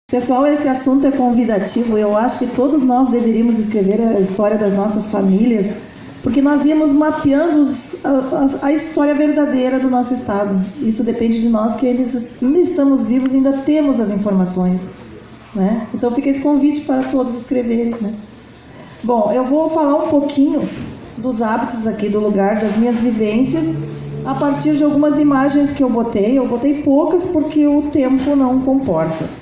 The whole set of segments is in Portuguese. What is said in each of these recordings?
Pessoal, esse assunto é convidativo. Eu acho que todos nós deveríamos escrever a história das nossas famílias, porque nós íamos mapeando a história verdadeira do nosso estado. Isso depende de nós, que ainda estamos vivos, ainda temos as informações, né? Então fica esse convite para todos escreverem, né? Bom, eu vou falar um pouquinho dos hábitos aqui do lugar, das minhas vivências, a partir de algumas imagens que eu botei. Eu botei poucas porque o tempo não comporta.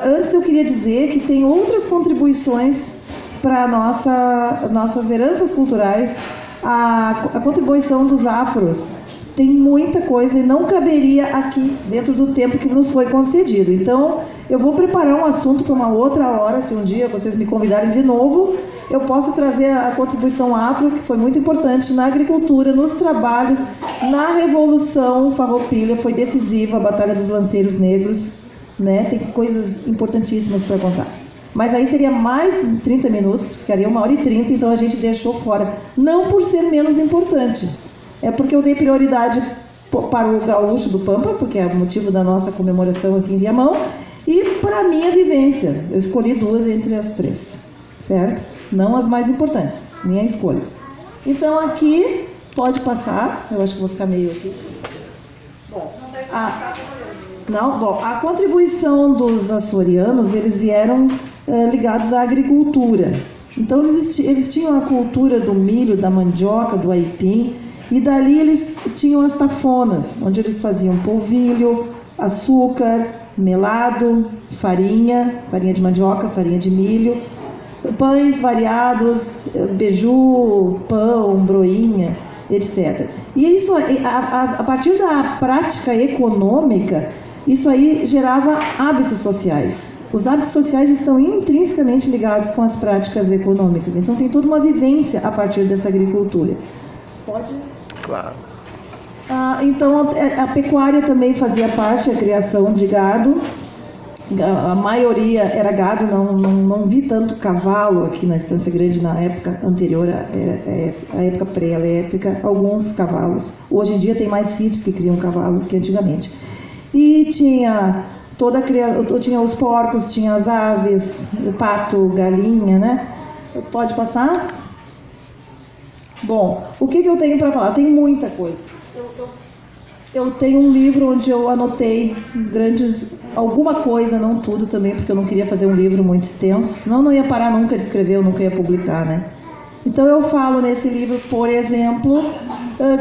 Antes eu queria dizer que tem outras contribuições para nossas heranças culturais. A contribuição dos afros tem muita coisa e não caberia aqui dentro do tempo que nos foi concedido. Então eu vou preparar um assunto para uma outra hora. Se um dia vocês me convidarem de novo, eu posso trazer a contribuição afro, que foi muito importante na agricultura, nos trabalhos, na Revolução Farroupilha, foi decisiva a Batalha dos Lanceiros Negros, né? Tem coisas importantíssimas para contar. Mas aí seria mais 30 minutos, ficaria 1h30, então a gente deixou fora. Não por ser menos importante, é porque eu dei prioridade para o gaúcho do Pampa, porque é o motivo da nossa comemoração aqui em Viamão, e para a minha vivência. Eu escolhi duas entre as três, certo? Não as mais importantes, minha escolha. Então aqui, pode passar, eu acho que vou ficar meio aqui. Bom, a contribuição dos açorianos, eles vieram ligados à agricultura. Então eles tinham a cultura do milho, da mandioca, do aipim, e dali eles tinham as tafonas, onde eles faziam polvilho, açúcar, melado, farinha de mandioca, farinha de milho, pães variados, beiju, pão, broinha, etc. E isso, a partir da prática econômica, isso aí gerava hábitos sociais. Os hábitos sociais estão intrinsecamente ligados com as práticas econômicas. Então tem toda uma vivência a partir dessa agricultura. Pode? Claro. Então a pecuária também fazia parte, a criação de gado. A maioria era gado, não vi tanto cavalo aqui na Estância Grande na época anterior, a época pré-elétrica, alguns cavalos. Hoje em dia tem mais sítios que criam cavalo que antigamente. E tinha tinha os porcos, tinha as aves, o pato, galinha, né? Pode passar? Bom, o que eu tenho para falar? Tem muita coisa. Eu tenho um livro onde eu anotei alguma coisa, não tudo também, porque eu não queria fazer um livro muito extenso, senão eu não ia parar nunca de escrever, eu nunca ia publicar, né? Então eu falo nesse livro, por exemplo,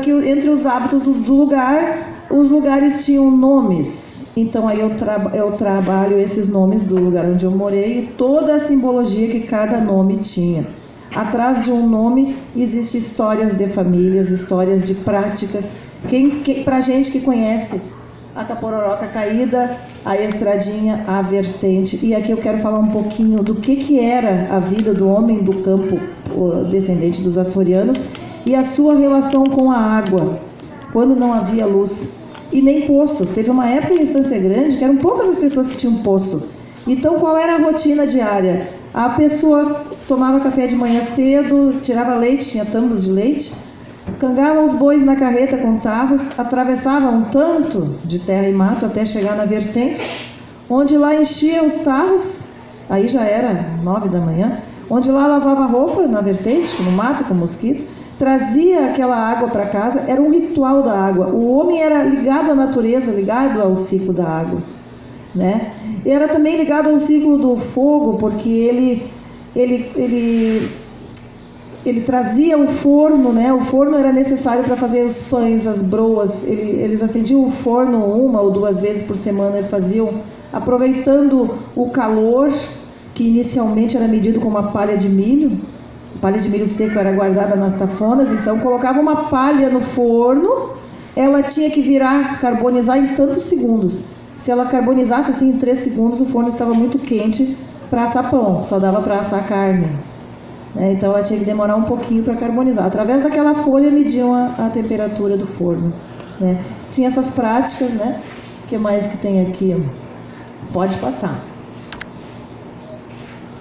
que entre os hábitos do lugar, os lugares tinham nomes. Então aí eu trabalho esses nomes do lugar onde eu morei e toda a simbologia que cada nome tinha. Atrás de um nome existem histórias de famílias, histórias de práticas. Pra gente que conhece a Capororoca Caída, a Estradinha, a Vertente. E aqui eu quero falar um pouquinho do que era a vida do homem do campo, descendente dos açorianos, e a sua relação com a água, quando não havia luz e nem poços. Teve uma época em Estância Grande que eram poucas as pessoas que tinham poço. Então qual era a rotina diária? A pessoa tomava café de manhã cedo, tirava leite, tinha tambos de leite, cangava os bois na carreta com tarros, atravessava um tanto de terra e mato até chegar na vertente, onde lá enchia os tarros, aí já era 9 da manhã, onde lá lavava roupa na vertente, no mato, com mosquito, trazia aquela água para casa. Era um ritual da água. O homem era ligado à natureza, ligado ao ciclo da água, né? Era também ligado ao ciclo do fogo, porque ele trazia o forno, né? O forno era necessário para fazer os pães, as broas. Eles acendiam o forno 1 ou 2 vezes por semana, faziam, aproveitando o calor, que inicialmente era medido com uma palha de milho. A palha de milho seco era guardada nas tafonas, então colocava uma palha no forno, ela tinha que carbonizar em tantos segundos. Se ela carbonizasse assim em 3 segundos, o forno estava muito quente para assar pão, só dava para assar carne. Então ela tinha que demorar um pouquinho para carbonizar. Através daquela folha mediam a temperatura do forno, né? Tinha essas práticas, né? O que mais que tem aqui? Pode passar.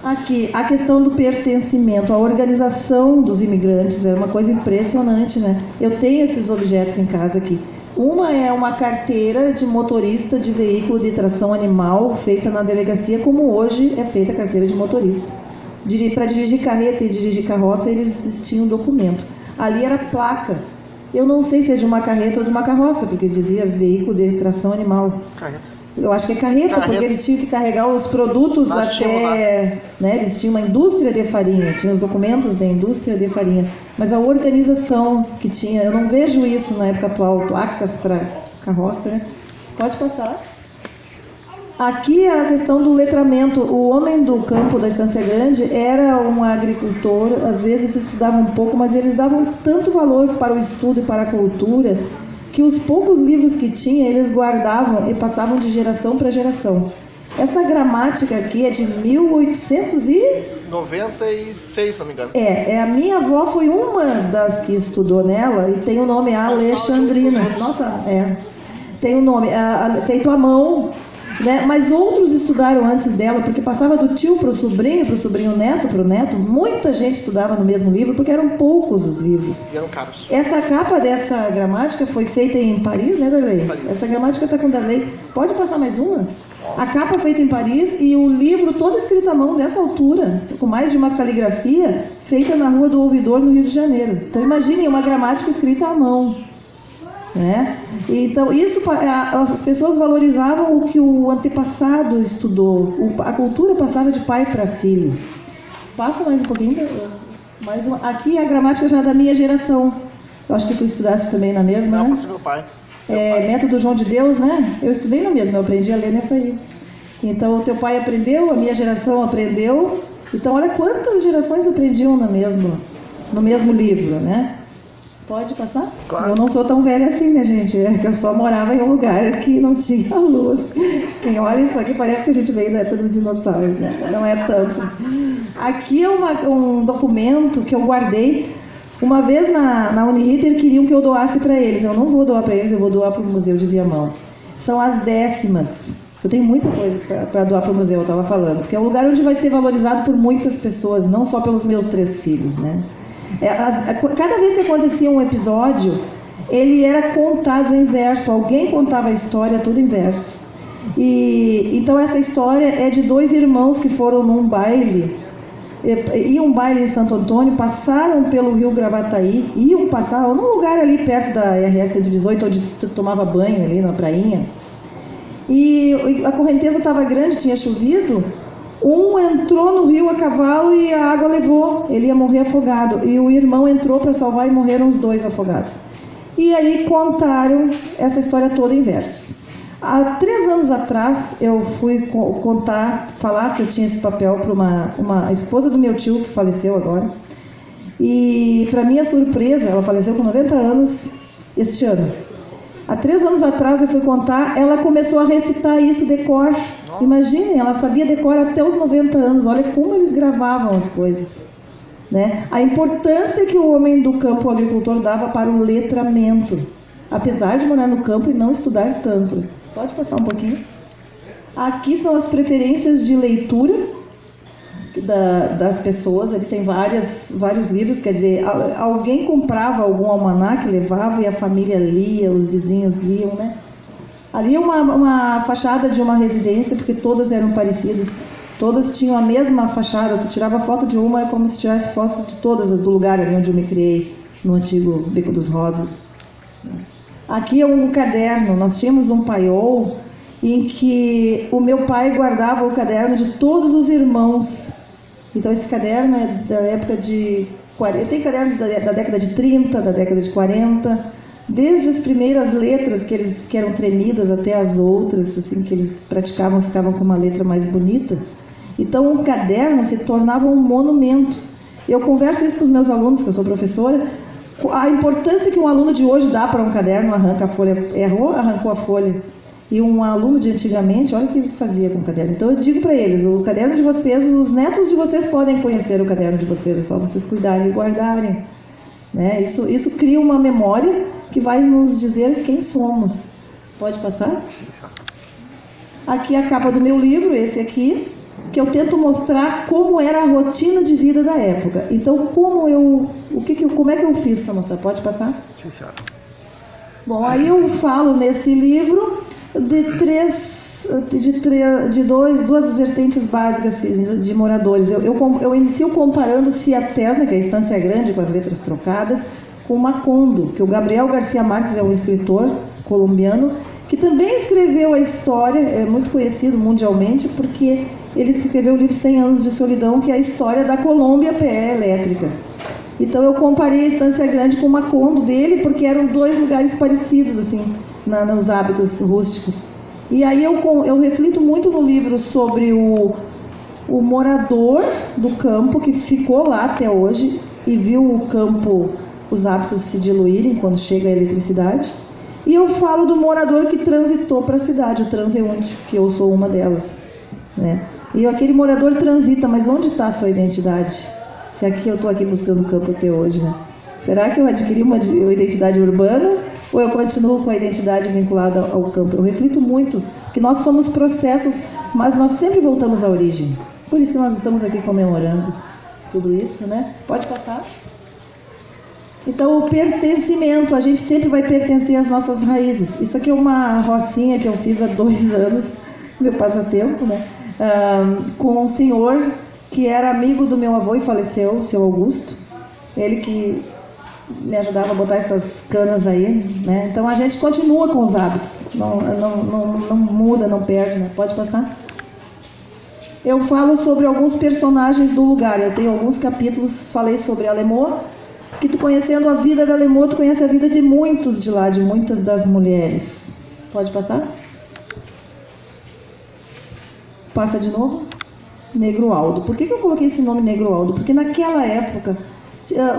Aqui, a questão do pertencimento, a organização dos imigrantes, era uma coisa impressionante, né? Eu tenho esses objetos em casa aqui. Uma é uma carteira de motorista de veículo de tração animal feita na delegacia, como hoje é feita a carteira de motorista. Para dirigir carreta e dirigir carroça, eles tinham um documento. Ali era placa. Eu não sei se é de uma carreta ou de uma carroça, porque dizia veículo de tração animal. Carreta. Eu acho que é carreta, porque eles tinham que carregar os produtos até... Né, eles tinham uma indústria de farinha, tinham os documentos da indústria de farinha. Mas a organização que tinha, eu não vejo isso na época atual, placas para carroça, né? Pode passar. Aqui é a questão do letramento. O homem do campo da Estância Grande era um agricultor, às vezes estudava um pouco, mas eles davam tanto valor para o estudo e para a cultura, que os poucos livros que tinha, eles guardavam e passavam de geração para geração. Essa gramática aqui é de 1896, se não me engano. A minha avó foi uma das que estudou nela, e tem o nome Alexandrina. Nossa, tem o nome, feito à mão, né? Mas outros estudaram antes dela, porque passava do tio para o sobrinho neto para o neto. Muita gente estudava no mesmo livro, porque eram poucos os livros. E eram caros. Essa capa dessa gramática foi feita em Paris, né, Darley? Essa gramática está com Darley. Pode passar mais uma? A capa feita em Paris e o livro todo escrito à mão dessa altura, com mais de uma caligrafia, feita na Rua do Ouvidor, no Rio de Janeiro. Então imaginem uma gramática escrita à mão. Né? Então as pessoas valorizavam o que o antepassado estudou, a cultura passava de pai para filho. Passa mais um pouquinho, mais uma. Aqui é a gramática já da minha geração. Eu acho que tu estudaste também na mesma, não, né? Não, meu pai. Método João de Deus, né? Eu estudei na mesma, eu aprendi a ler nessa aí. Então o teu pai aprendeu, a minha geração aprendeu. Então olha quantas gerações aprendiam no mesmo livro, né? Pode passar? Claro. Eu não sou tão velha assim, né, gente? É que eu só morava em um lugar que não tinha luz. Quem olha isso aqui parece que a gente veio da época dos dinossauros, né? Não é tanto. Aqui é um documento que eu guardei. Uma vez na Uniriter queriam que eu doasse para eles. Eu não vou doar para eles, eu vou doar para o Museu de Viamão. São as décimas. Eu tenho muita coisa para doar para o museu, eu estava falando. Porque é um lugar onde vai ser valorizado por muitas pessoas, não só pelos meus 3 filhos, né? Cada vez que acontecia um episódio, ele era contado em verso. Alguém contava a história tudo em verso. Então essa história é de 2 irmãos que foram num baile, iam um baile em Santo Antônio, passaram pelo rio Gravataí, num lugar ali perto da RS 118, onde se tomava banho ali na prainha, e a correnteza estava grande, tinha chovido. Um entrou no rio a cavalo e a água levou, ele ia morrer afogado. E o irmão entrou para salvar e morreram os 2 afogados. E aí contaram essa história toda em versos. Há 3 anos atrás eu fui falar que eu tinha esse papel para uma esposa do meu tio, que faleceu agora. E para minha surpresa, ela faleceu com 90 anos este ano. Há 3 anos atrás eu fui contar, ela começou a recitar isso de cor. Imaginem, ela sabia de cor até os 90 anos. Olha como eles gravavam as coisas, né? A importância que o homem do campo, o agricultor, dava para o letramento, apesar de morar no campo e não estudar tanto. Pode passar um pouquinho? Aqui são as preferências de leitura das pessoas. Aqui tem vários livros, quer dizer, alguém comprava algum almanaque, levava e a família lia, os vizinhos liam, né? Ali é uma fachada de uma residência, porque todas eram parecidas, todas tinham a mesma fachada. Tu tirava foto de uma, é como se tirasse foto de todas, do lugar ali onde eu me criei, no antigo Beco dos Rosas. Aqui é um caderno, nós tínhamos um paiol em que o meu pai guardava o caderno de todos os irmãos. Então esse caderno é da época de 40, eu tenho caderno da década de 30, da década de 40, desde as primeiras letras que eram tremidas até as outras, assim, que eles praticavam, ficavam com uma letra mais bonita. Então o caderno se tornava um monumento. Eu converso isso com os meus alunos, que eu sou professora, a importância que um aluno de hoje dá para um caderno. Arranca a folha, errou, arrancou a folha. E um aluno de antigamente, olha o que ele fazia com o caderno. Então eu digo para eles, o caderno de vocês, os netos de vocês podem conhecer o caderno de vocês, é só vocês cuidarem e guardarem, né? Isso cria uma memória que vai nos dizer quem somos. Pode passar? Aqui é a capa do meu livro, esse aqui, que eu tento mostrar como era a rotina de vida da época. Então, como é que eu fiz para mostrar? Pode passar? Sim, senhora. Bom, aí eu falo nesse livro de duas vertentes básicas assim, de moradores. Eu inicio comparando Ciatés, né, que é a Estância Grande, com as letras trocadas, com Macondo, que o Gabriel Garcia Marques é um escritor colombiano, que também escreveu a história, é muito conhecido mundialmente, porque ele escreveu o livro 100 Anos de Solidão, que é a história da Colômbia PE elétrica. Então eu comparei a Estância Grande com o Macondo dele, porque eram dois lugares parecidos, assim, nos hábitos rústicos. E aí eu reflito muito no livro sobre o morador do campo, que ficou lá até hoje, e viu o campo, os hábitos se diluírem quando chega a eletricidade. E eu falo do morador que transitou para a cidade, o transeunte, que eu sou uma delas, né? E aquele morador transita, mas onde está a sua identidade? Se aqui eu estou aqui buscando o campo até hoje, né? Será que eu adquiri uma identidade urbana ou eu continuo com a identidade vinculada ao campo? Eu reflito muito que nós somos processos, mas nós sempre voltamos à origem. Por isso que nós estamos aqui comemorando tudo isso, né? Pode passar? Então, o pertencimento, a gente sempre vai pertencer às nossas raízes. Isso aqui é uma rocinha que eu fiz há 2 anos, meu passatempo, né? Com um senhor que era amigo do meu avô e faleceu, o seu Augusto. Ele que me ajudava a botar essas canas aí, né? Então a gente continua com os hábitos, não muda, não perde, né? Pode passar? Eu falo sobre alguns personagens do lugar, eu tenho alguns capítulos, falei sobre a Lemoa, que tu conhecendo a vida da Lemoa, tu conhece a vida de muitos de lá, de muitas das mulheres. Pode passar? Passa de novo? Negro Aldo. Por que eu coloquei esse nome Negro Aldo? Porque naquela época,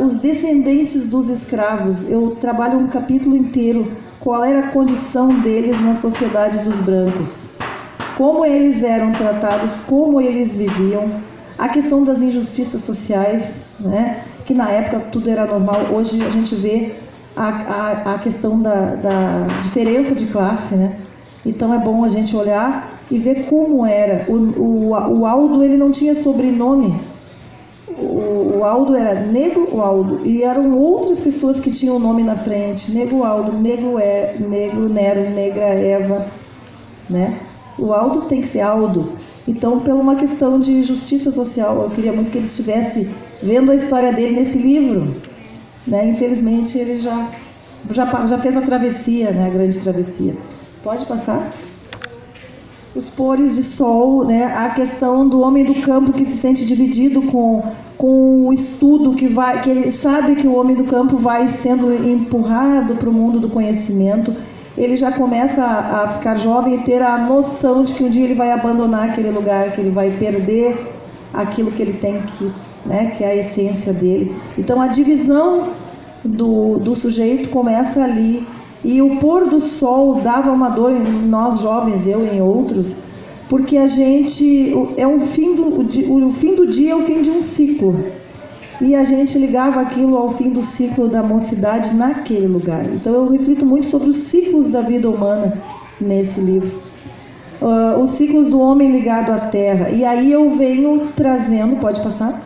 os descendentes dos escravos, eu trabalho um capítulo inteiro, qual era a condição deles nas sociedades dos brancos. Como eles eram tratados, como eles viviam, a questão das injustiças sociais, né? Que na época tudo era normal, hoje a gente vê a questão da diferença de classe, né? Então é bom a gente olhar e ver como era. O Aldo, ele não tinha sobrenome. O Aldo era Negro Aldo, e eram outras pessoas que tinham o nome na frente. Negro Aldo, Negro Nero, Negra Eva, né? O Aldo tem que ser Aldo. Então, por uma questão de justiça social, eu queria muito que ele estivesse vendo a história dele nesse livro, né? Infelizmente, ele já fez a travessia, né? A grande travessia. Pode passar? Os pores de sol, né? A questão do homem do campo que se sente dividido com o estudo que ele sabe que o homem do campo vai sendo empurrado para o mundo do conhecimento. Ele já começa a ficar jovem e ter a noção de que um dia ele vai abandonar aquele lugar, que ele vai perder aquilo que ele tem né, que é a essência dele. Então a divisão do sujeito começa ali. E o pôr do sol dava uma dor em nós jovens, eu e em outros, porque a gente o fim do dia é o fim de um ciclo. E a gente ligava aquilo ao fim do ciclo da mocidade naquele lugar. Então eu reflito muito sobre os ciclos da vida humana nesse livro. Os ciclos do homem ligado à terra. E aí eu venho trazendo, pode passar?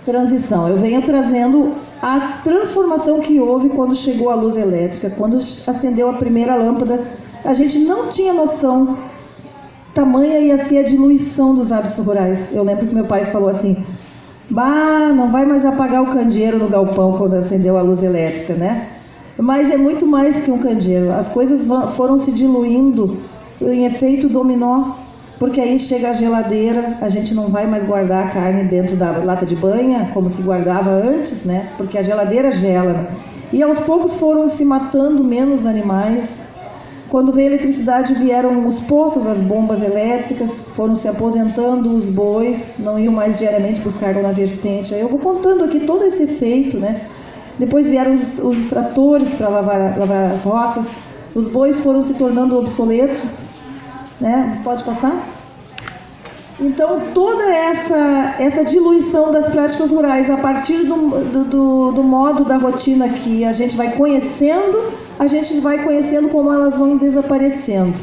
Transição. Eu venho trazendo a transformação que houve quando chegou a luz elétrica, quando acendeu a primeira lâmpada. A gente não tinha noção, tamanha ia ser a diluição dos hábitos rurais. Eu lembro que meu pai falou assim: bah, não vai mais apagar o candeeiro no galpão quando acendeu a luz elétrica, né? Mas é muito mais que um candeeiro. As coisas foram se diluindo em efeito dominó, porque aí chega a geladeira, a gente não vai mais guardar a carne dentro da lata de banha, como se guardava antes, né? Porque a geladeira gela, né? E aos poucos foram se matando menos animais. Quando veio a eletricidade, vieram os poços, as bombas elétricas, foram se aposentando os bois, não iam mais diariamente buscar água na vertente. Aí eu vou contando aqui todo esse efeito, né? Depois vieram os tratores para lavrar as roças, os bois foram se tornando obsoletos, né? Pode passar? Então, toda essa diluição das práticas rurais, a partir do modo da rotina que a gente vai conhecendo como elas vão desaparecendo.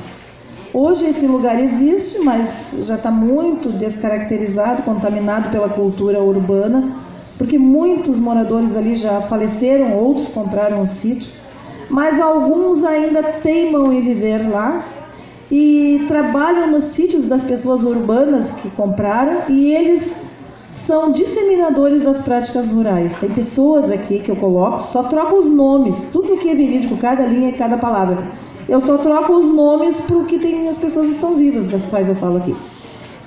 Hoje esse lugar existe, mas já está muito descaracterizado, contaminado pela cultura urbana, porque muitos moradores ali já faleceram, outros compraram os sítios. mas alguns ainda teimam em viver lá e trabalham nos sítios das pessoas urbanas que compraram, e eles são disseminadores das práticas rurais. Tem pessoas aqui que eu coloco, só troco os nomes, tudo que é verídico, cada linha e cada palavra. Eu só troco os nomes porque as pessoas estão vivas, das quais eu falo aqui.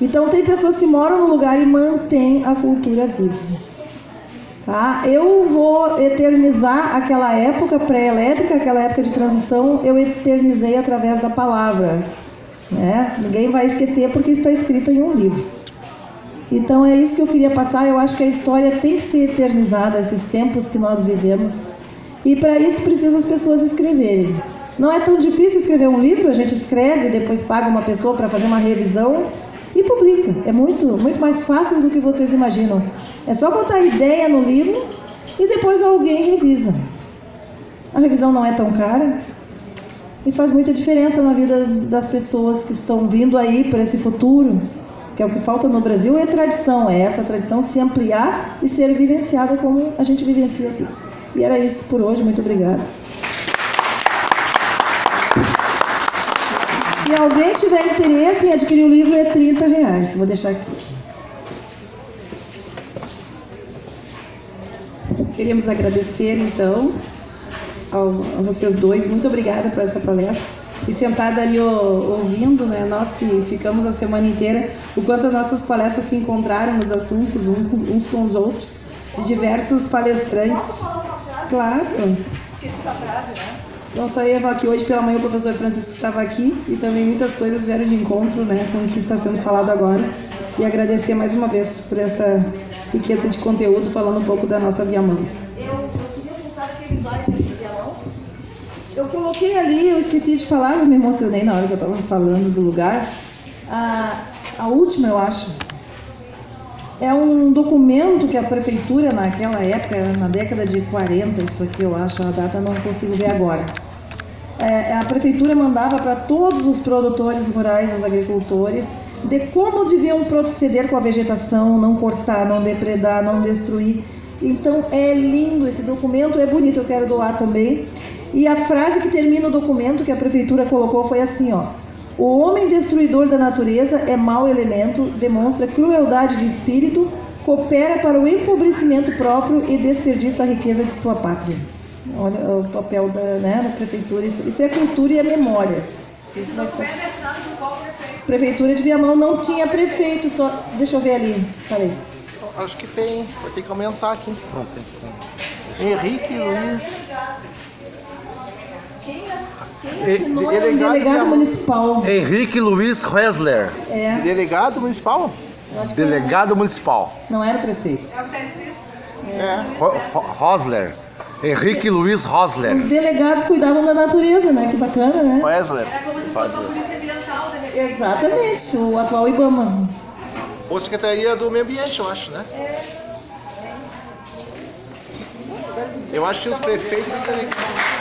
Então tem pessoas que moram no lugar e mantêm a cultura viva. Tá? Eu vou eternizar aquela época pré-elétrica, aquela época de transição, eu eternizei através da palavra. Né? Ninguém vai esquecer porque está escrito em um livro. Então é isso que eu queria passar. Eu acho que a história tem que ser eternizada, esses tempos que nós vivemos. E para isso precisa as pessoas escreverem. Não é tão difícil escrever um livro, a gente escreve, depois paga uma pessoa para fazer uma revisão e publica. É muito, muito mais fácil do que vocês imaginam. É só botar a ideia no livro e depois alguém revisa. A revisão não é tão cara e faz muita diferença na vida das pessoas que estão vindo aí para esse futuro, que é o que falta no Brasil, é tradição. É essa tradição se ampliar e ser vivenciada como a gente vivencia aqui. E era isso por hoje. Muito obrigada. Se alguém tiver interesse em adquirir o livro, é R$30. Vou deixar aqui. Queremos agradecer, então, a vocês dois. Muito obrigada por essa palestra. E sentada ali ouvindo, né, nós que ficamos a semana inteira, o quanto as nossas palestras se encontraram nos assuntos uns com os outros, de diversos palestrantes. Claro. Não só eu aqui hoje pela manhã, o professor Francisco estava aqui, e também muitas coisas vieram de encontro, né, com o que está sendo falado agora. E agradecer mais uma vez por essa riqueza de conteúdo, falando um pouco da nossa Viamão. Eu queria voltar aquele slide de Viamão. Eu coloquei ali, eu esqueci de falar, eu me emocionei na hora que eu estava falando do lugar. A última, eu acho, é um documento que a prefeitura, naquela época, na década de 40, isso aqui eu acho, a data não consigo ver agora. A prefeitura mandava para todos os produtores rurais, os agricultores, de como deviam proceder com a vegetação, não cortar, não depredar, não destruir. Então é lindo esse documento, é bonito, eu quero doar também. E a frase que termina o documento que a prefeitura colocou foi assim, ó: o homem destruidor da natureza é mau elemento, demonstra crueldade de espírito, coopera para o empobrecimento próprio e desperdiça a riqueza de sua pátria. Olha o papel da prefeitura, isso é cultura e é memória. Isso vai ficar... Prefeitura de Viamão não tinha prefeito, só... Deixa eu ver ali, peraí. Acho que tem, vai ter que aumentar aqui. Pronto, Henrique Luiz. Quem assinou é o delegado municipal. Henrique Luiz Hessler. É. Delegado municipal? Delegado municipal. Não era o prefeito. Hessler. Henrique Luiz Hessler. Os delegados cuidavam da natureza, né? Que bacana, né? Wesley. Era como se fosse uma polícia ambiental, de repente. Exatamente, o atual IBAMA. Ou Secretaria do Meio Ambiente, eu acho, né? Eu acho que os prefeitos e os delegados.